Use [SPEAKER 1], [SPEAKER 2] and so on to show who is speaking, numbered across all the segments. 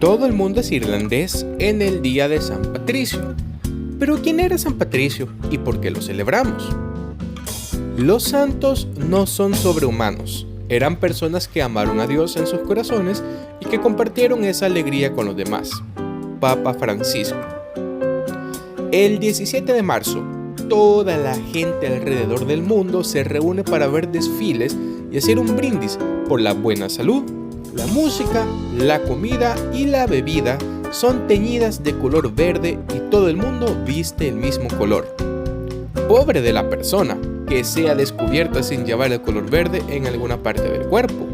[SPEAKER 1] Todo el mundo es irlandés en el día de San Patricio. Pero ¿quién era San Patricio y por qué lo celebramos? Los santos no son sobrehumanos. Eran personas que amaron a Dios en sus corazones y que compartieron esa alegría con los demás. Papa Francisco. El 17 de marzo, toda la gente alrededor del mundo se reúne para ver desfiles y hacer un brindis por la buena salud. La música, la comida y la bebida son teñidas de color verde y todo el mundo viste el mismo color. Pobre de la persona que sea descubierta sin llevar el color verde en alguna parte del cuerpo.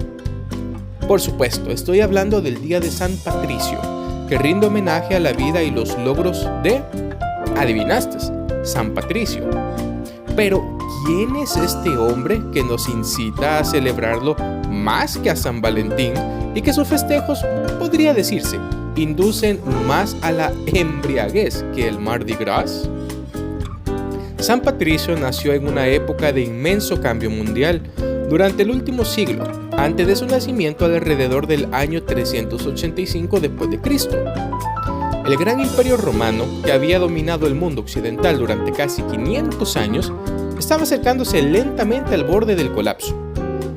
[SPEAKER 1] Por supuesto, estoy hablando del día de San Patricio, que rinde homenaje a la vida y los logros de, adivinaste, San Patricio. Pero, ¿quién es este hombre que nos incita a celebrarlo más que a San Valentín y que sus festejos, podría decirse, inducen más a la embriaguez que el Mardi Gras? San Patricio nació en una época de inmenso cambio mundial. Durante el último siglo, antes de su nacimiento alrededor del año 385 después de Cristo. El gran imperio romano, que había dominado el mundo occidental durante casi 500 años, estaba acercándose lentamente al borde del colapso.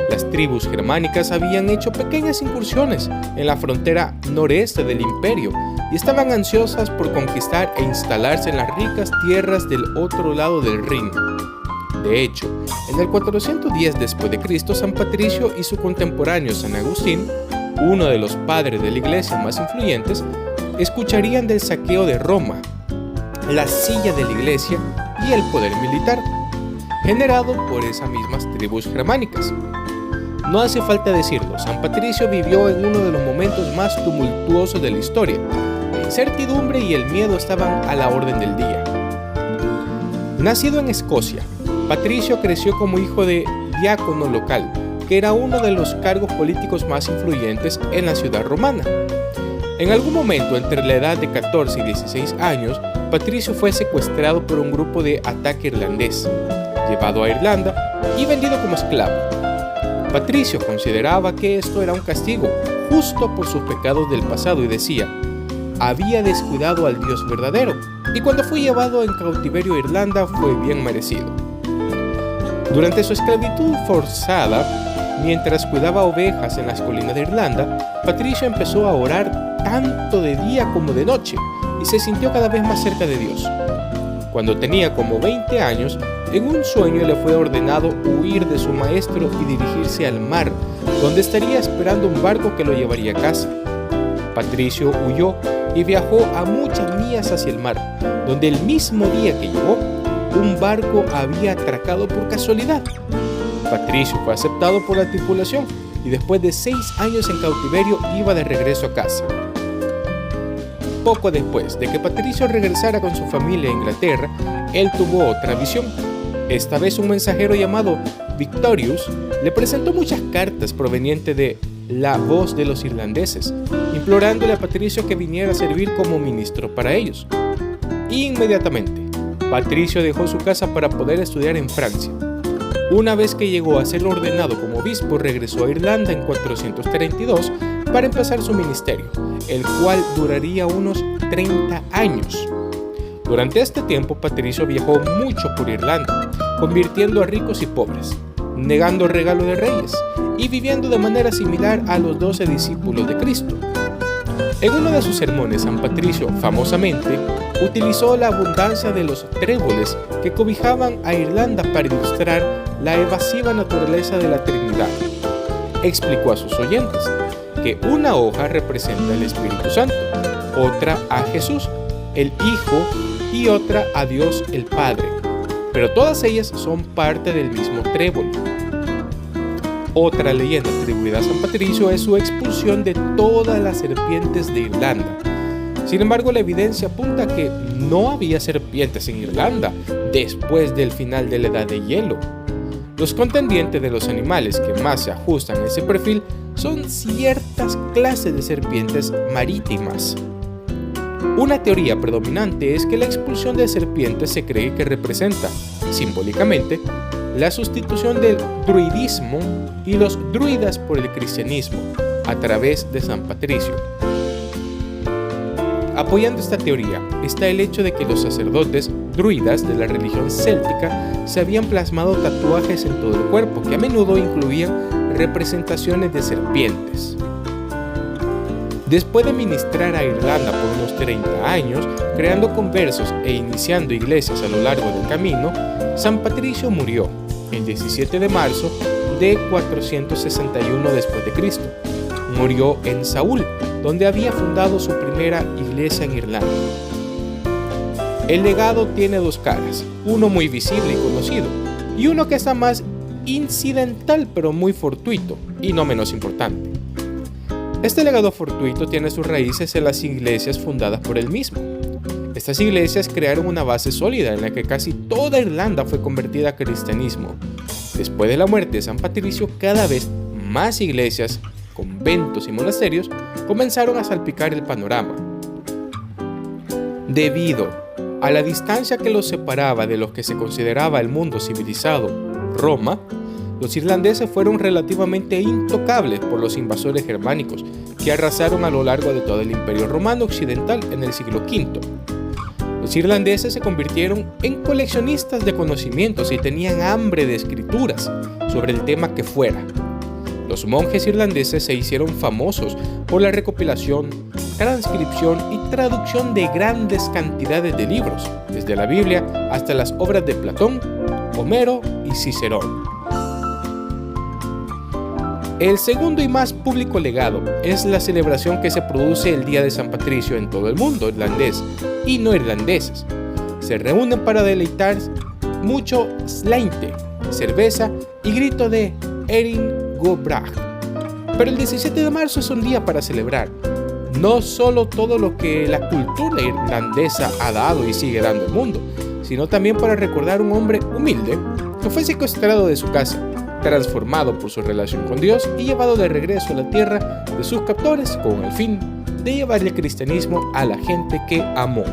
[SPEAKER 1] Las tribus germánicas habían hecho pequeñas incursiones en la frontera noreste del imperio y estaban ansiosas por conquistar e instalarse en las ricas tierras del otro lado del Rin. De hecho, en el 410 después de Cristo, San Patricio y su contemporáneo San Agustín, uno de los padres de la iglesia más influyentes, escucharían del saqueo de Roma, la silla de la iglesia y el poder militar, generado por esas mismas tribus germánicas. No hace falta decirlo, San Patricio vivió en uno de los momentos más tumultuosos de la historia. La incertidumbre y el miedo estaban a la orden del día. Nacido en Escocia, Patricio creció como hijo de diácono local, que era uno de los cargos políticos más influyentes en la ciudad romana. En algún momento, entre la edad de 14 y 16 años, Patricio fue secuestrado por un grupo de ataque irlandés, llevado a Irlanda y vendido como esclavo. Patricio consideraba que esto era un castigo justo por sus pecados del pasado y decía, había descuidado al Dios verdadero, y cuando fue llevado en cautiverio a Irlanda fue bien merecido. Durante su esclavitud forzada, mientras cuidaba ovejas en las colinas de Irlanda, Patricio empezó a orar tanto de día como de noche y se sintió cada vez más cerca de Dios. Cuando tenía como 20 años, en un sueño le fue ordenado huir de su maestro y dirigirse al mar, donde estaría esperando un barco que lo llevaría a casa. Patricio huyó y viajó a muchas millas hacia el mar, donde el mismo día que llegó, un barco había atracado por casualidad. Patricio fue aceptado por la tripulación y después de 6 años en cautiverio iba de regreso a casa. Poco después de que Patricio regresara con su familia a Inglaterra, él tuvo otra visión. Esta vez un mensajero llamado Victorius le presentó muchas cartas provenientes de la voz de los irlandeses, implorándole a Patricio que viniera a servir como ministro para ellos. Inmediatamente, Patricio dejó su casa para poder estudiar en Francia. Una vez que llegó a ser ordenado como obispo, regresó a Irlanda en 432 para empezar su ministerio, el cual duraría unos 30 años. Durante este tiempo, Patricio viajó mucho por Irlanda, convirtiendo a ricos y pobres, negando regalo de reyes y viviendo de manera similar a los 12 discípulos de Cristo. En uno de sus sermones, San Patricio, famosamente, utilizó la abundancia de los tréboles que cobijaban a Irlanda para ilustrar la evasiva naturaleza de la Trinidad. Explicó a sus oyentes que una hoja representa el Espíritu Santo, otra a Jesús, el Hijo, y otra a Dios el Padre, pero todas ellas son parte del mismo trébol. Otra leyenda atribuida a San Patricio es su expulsión de todas las serpientes de Irlanda. Sin embargo, la evidencia apunta que no había serpientes en Irlanda después del final de la Edad de Hielo. Los contendientes de los animales que más se ajustan a ese perfil son ciertas clases de serpientes marítimas. Una teoría predominante es que la expulsión de serpientes se cree que representa, simbólicamente, la sustitución del druidismo y los druidas por el cristianismo a través de San Patricio. Apoyando esta teoría está el hecho de que los sacerdotes druidas de la religión céltica se habían plasmado tatuajes en todo el cuerpo, que a menudo incluían representaciones de serpientes. Después de ministrar a Irlanda por unos 30 años, creando conversos e iniciando iglesias a lo largo del camino, San Patricio murió el 17 de marzo de 461 después de Cristo. Murió en Saúl, donde había fundado su primera iglesia en Irlanda. El legado tiene dos caras, uno muy visible y conocido, y uno que está más incidental pero muy fortuito, y no menos importante. Este legado fortuito tiene sus raíces en las iglesias fundadas por él mismo. Estas iglesias crearon una base sólida en la que casi toda Irlanda fue convertida a cristianismo. Después de la muerte de San Patricio, cada vez más iglesias, conventos y monasterios comenzaron a salpicar el panorama. Debido a la distancia que los separaba de lo que se consideraba el mundo civilizado, Roma, los irlandeses fueron relativamente intocables por los invasores germánicos que arrasaron a lo largo de todo el Imperio Romano Occidental en el siglo V. Los irlandeses se convirtieron en coleccionistas de conocimientos y tenían hambre de escrituras sobre el tema que fuera. Los monjes irlandeses se hicieron famosos por la recopilación, transcripción y traducción de grandes cantidades de libros, desde la Biblia hasta las obras de Platón, Homero y Cicerón. El segundo y más público legado es la celebración que se produce el Día de San Patricio en todo el mundo irlandés y no irlandeses. Se reúnen para deleitar mucho slainte, cerveza y grito de Erin go bragh. Pero el 17 de marzo es un día para celebrar no solo todo lo que la cultura irlandesa ha dado y sigue dando al mundo, sino también para recordar a un hombre humilde que fue secuestrado de su casa, transformado por su relación con Dios y llevado de regreso a la tierra de sus captores con el fin de llevar el cristianismo a la gente que amó.